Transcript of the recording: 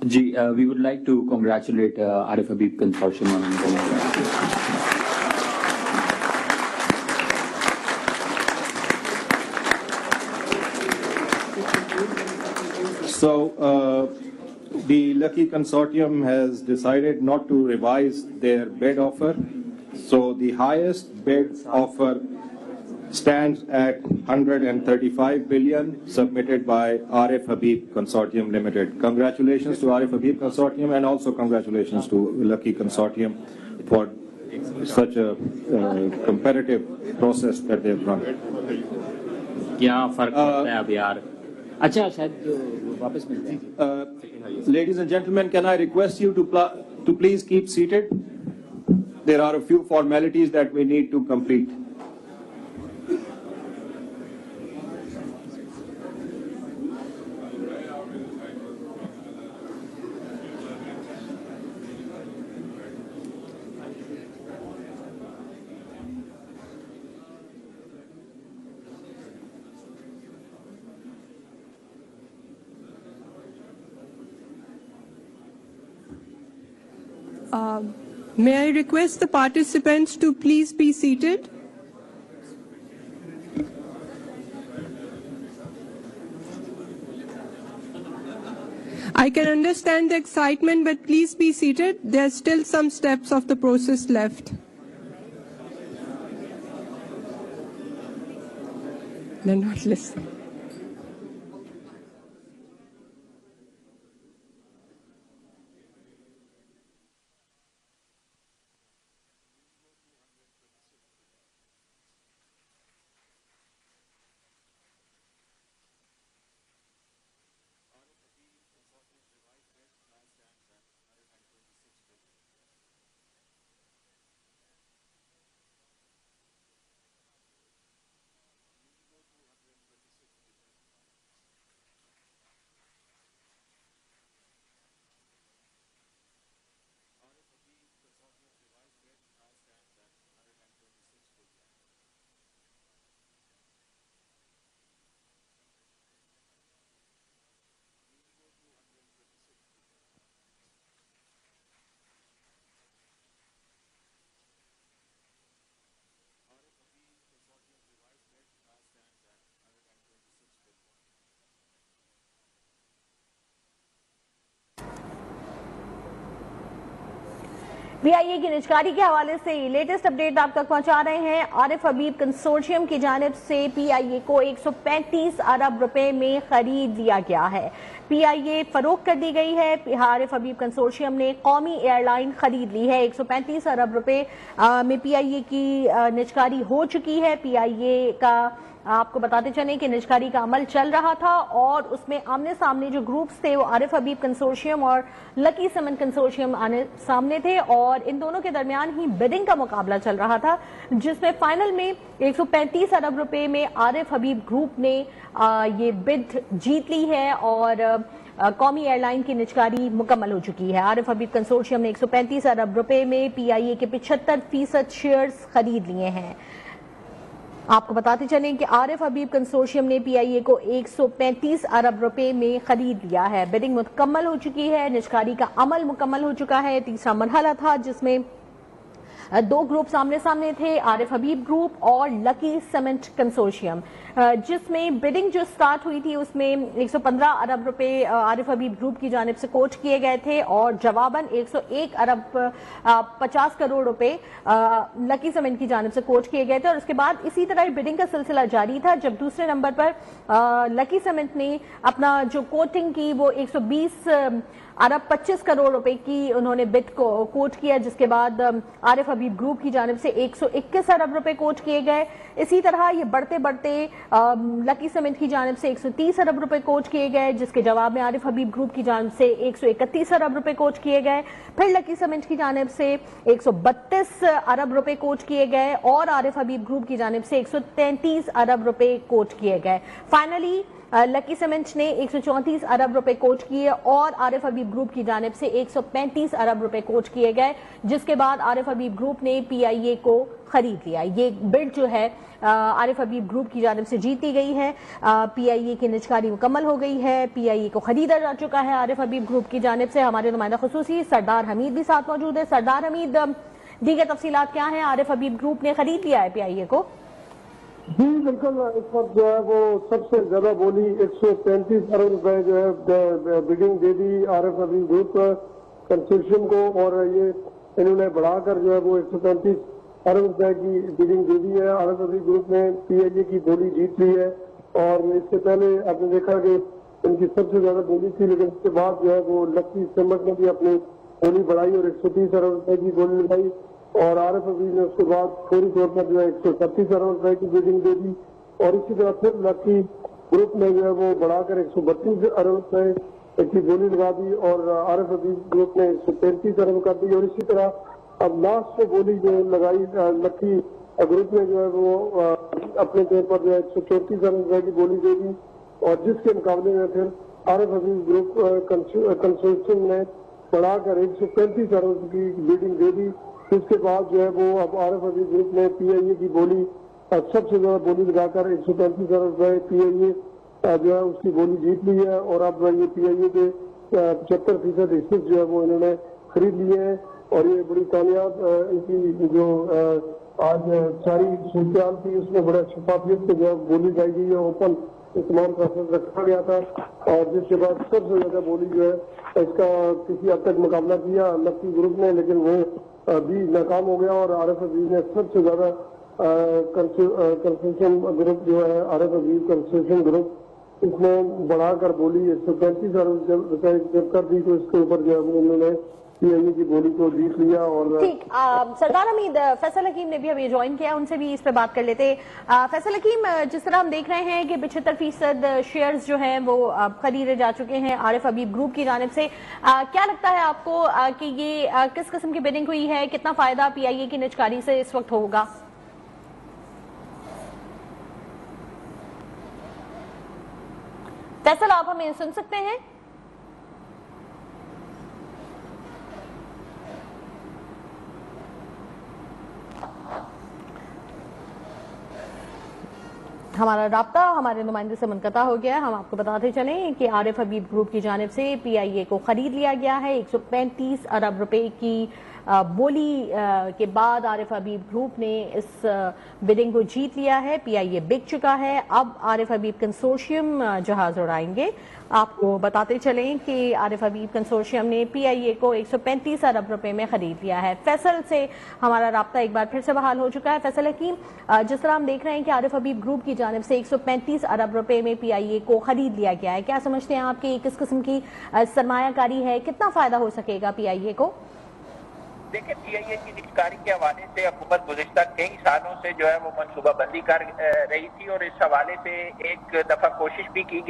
we would like to congratulate Arif Habib Consortium on So, the Lucky Consortium has decided not to revise their bid offer. So the highest bid offer stands at 135 billion submitted by Arif Habib Consortium Limited. Congratulations to Arif Habib Consortium and also congratulations to Lucky Consortium for such a competitive process that they've run. Ladies and gentlemen, can I request you to please keep seated? There are a few formalities that we need to complete. May I request the participants to please be seated? I can understand the excitement, but please be seated. There are still some steps of the process left. They're not listening. PIA کی نجکاری کے حوالے سے latest update آپ تک پہنچا رہے ہیں. عارف حبیب کنسورشیم کی جانب سے PIA کو 135 ارب روپے میں خرید لیا گیا ہے. PIA فروخت کر دی گئی ہے. عارف حبیب کنسورشیم نے قومی ایئر لائن خرید لی ہے. 135 ارب روپے میں PIA کی نجکاری ہو چکی ہے. PIA کا آپ کو بتاتے چلیں کہ نجکاری کا عمل چل رہا تھا اور اس میں آمنے سامنے جو گروپس تھے وہ عارف حبیب کنسورشیم اور لکی سیمنٹ کنسورشیم آنے سامنے تھے اور ان دونوں کے درمیان ہی بیڈنگ کا مقابلہ چل رہا تھا جس میں فائنل میں 135 ارب روپے میں عارف حبیب گروپ نے یہ بڈ جیت لی ہے اور قومی ایئر لائن کی نجکاری مکمل ہو چکی ہے. عارف حبیب کنسورشیم نے 135 ارب روپے میں PIA کے 75% شیئرز خرید لیے ہیں. آپ کو بتاتے چلیں کہ عارف حبیب کنسورشیم نے PIA کو 135 ارب روپے میں خرید لیا ہے. بیڈنگ مکمل ہو چکی ہے. نجکاری کا عمل مکمل ہو چکا ہے. تیسرا مرحلہ تھا جس میں دو گروپ آمنے سامنے تھے, عارف حبیب گروپ اور لکی سیمنٹ کنسورشیم, جس میں بیڈنگ جو سٹارٹ ہوئی تھی اس میں 115 ارب روپے عارف حبیب گروپ کی جانب سے کوٹ کیے گئے تھے اور جواباً 101 ارب 50 کروڑ روپے لکی سیمنٹ کی جانب سے کوٹ کیے گئے تھے. اور اس کے بعد اسی طرح بیڈنگ کا سلسلہ جاری تھا جب دوسرے نمبر پر لکی سیمنٹ نے اپنا جو کوٹنگ کی وہ 120 ارب 25 کروڑ روپے کی انہوں نے بٹ کو کوٹ کیا, جس کے بعد عارف حبیب گروپ کی جانب سے 121 ارب روپے کوٹ کیے گئے. اسی طرح یہ بڑھتے بڑھتے لکی سیمنٹ کی جانب سے 130 ارب روپے کوٹ کیے گئے, جس کے جواب میں عارف حبیب گروپ کی جانب سے 131 ارب روپے کوٹ کیے گئے. پھر لکی سیمنٹ کی جانب سے 132 ارب روپے کوٹ کیے گئے اور عارف حبیب گروپ کی جانب سے 133 ارب روپے کوٹ کیے گئے. فائنلی लकी सीमेंट ने 134 अरब रुपए कोट किए और आरिफ हबीब ग्रुप की जानिब से 135 अरब रुपए कोट किए गए, जिसके बाद आरिफ हबीब ग्रुप ने PIA को खरीद लिया। ये बिड जो है आरिफ हबीब ग्रुप की जानिब से जीती गई है। PIA की निजकारी मुकम्मल हो गई है, PIA को खरीदा जा चुका है आरिफ हबीब ग्रुप की जानिब से। हमारे नुमाइंदा खुसूसी सरदार हमीद भी साथ मौजूद है। सरदार हमीद, दीगर तफसीलात क्या हैं? आरिफ हबीब ग्रुप ने खरीद लिया है PIA को? जी बिल्कुल, इस वक्त जो है वो सबसे ज्यादा बोली 135 अरब रुपए जो है बिडिंग दे दी आरिफ हबीब ग्रुप कंसोर्शियम को, और ये इन्होंने बढ़ाकर जो है वो 135 अरब रुपए की बिडिंग दे दी है। आरिफ हबीब ग्रुप ने PIA की बोली जीत ली है, और इससे पहले आपने देखा कि इनकी सबसे ज्यादा बोली थी, लेकिन इसके बाद जो है वो लकी सीमेंट ने भी अपनी बोली बढ़ाई और 130 अरब रुपए की बोली लगाई, और आरिफ हबीब ने उसके बाद फौरी तौर पर जो है 136 अरब रुपए की बिडिंग दे दी, और इसी तरह फिर लकी ग्रुप ने जो है वो बढ़ाकर 132 अरब रुपए की बोली लगा दी, और आरिफ हबीब ग्रुप ने 135 अरब कर दी। और इसी तरह अब लास्ट में बोली जो लगाई लकी ग्रुप ने जो है वो अपने तौर पर जो है 134 अरब रुपए की बोली दे दी, और जिसके मुकाबले में फिर आरिफ हबीब ग्रुप कंसोर्शियम ने बढ़ाकर 135 अरब की बिडिंग दे दी। इसके बाद जो है वो अब आरिफ हबीब ग्रुप ने PIA की बोली सबसे ज्यादा बोली लगाकर 135 अरब रुपए PIA जो है उसकी बोली जीत ली है, और अब ये PIA के 75% हिस्से जो है वो इन्होंने खरीद लिए हैं, और ये बड़ी कामयाब इनकी जो आज सारी सूरत थी उसमें बड़ा शफाफियत से जो है बोली जाई गई है, ओपन तमाम प्रोसेस रखा गया था, और जिसके बाद सबसे ज्यादा बोली जो है इसका किसी हद तक मुकाबला किया लकी ग्रुप ने, लेकिन वो भी नाकाम हो गया, और आरिफ हबीब ने सबसे ज्यादा कंसोर्शियम ग्रुप जो है आरिफ हबीब कंसोर्शियम ग्रुप इसने बढ़ाकर बोली 135 अरब रुपए जब कर दी, तो इसके ऊपर जो है वो उन्होंने PIA की बोली को जीत लिया। और ठीक, सरदार हमीद, फैसल हकीम ने भी अभी ज्वाइन किया, उनसे भी इस पे बात कर लेते। फैसल हकीम, जिस तरह हम देख रहे हैं कि 75% शेयर्स जो हैं वो खरीदे जा चुके हैं आरिफ हबीब ग्रुप की जानिब से, क्या लगता है आपको कि ये किस किस्म की बिडिंग हुई है? कितना फायदा PIA की निजकारी से इस वक्त होगा? फैसल, आप हमें सुन सकते हैं? हमारा राब्ता हमारे नुमाइंदे से मुनक़ता हो गया है। हम आपको बताते चलें कि आरिफ हबीब ग्रुप की जानिब से PIA को खरीद लिया गया है। 135 अरब रुपए की बोली के बाद आरिफ हबीब ग्रुप ने इस बिडिंग को जीत लिया है। PIA बिक चुका है। अब आरिफ हबीब कंसोर्शियम जहाज उड़ाएंगे। आपको बताते चलें कि आरिफ हबीब कंसोर्शियम ने PIA को 135 अरब रुपए में खरीद लिया है। फैसल से हमारा राब्ता एक बार फिर से बहाल हो चुका है। फैसल हकीम, जिस तरह हम देख रहे हैं कि आरिफ हबीब ग्रुप की जानिब से 135 अरब रुपए में PIA को खरीद लिया गया है, क्या समझते हैं आपकी किस किस्म की सरमायाकारी है? कितना फायदा हो सकेगा PIA को? देखिए, PIA की निजकारी के हवाले से हुकूमत गुज़िश्ता कई सालों से जो है वो मनसूबाबंदी कर रही थी, और इस हवाले से एक दफा कोशिश भी की गई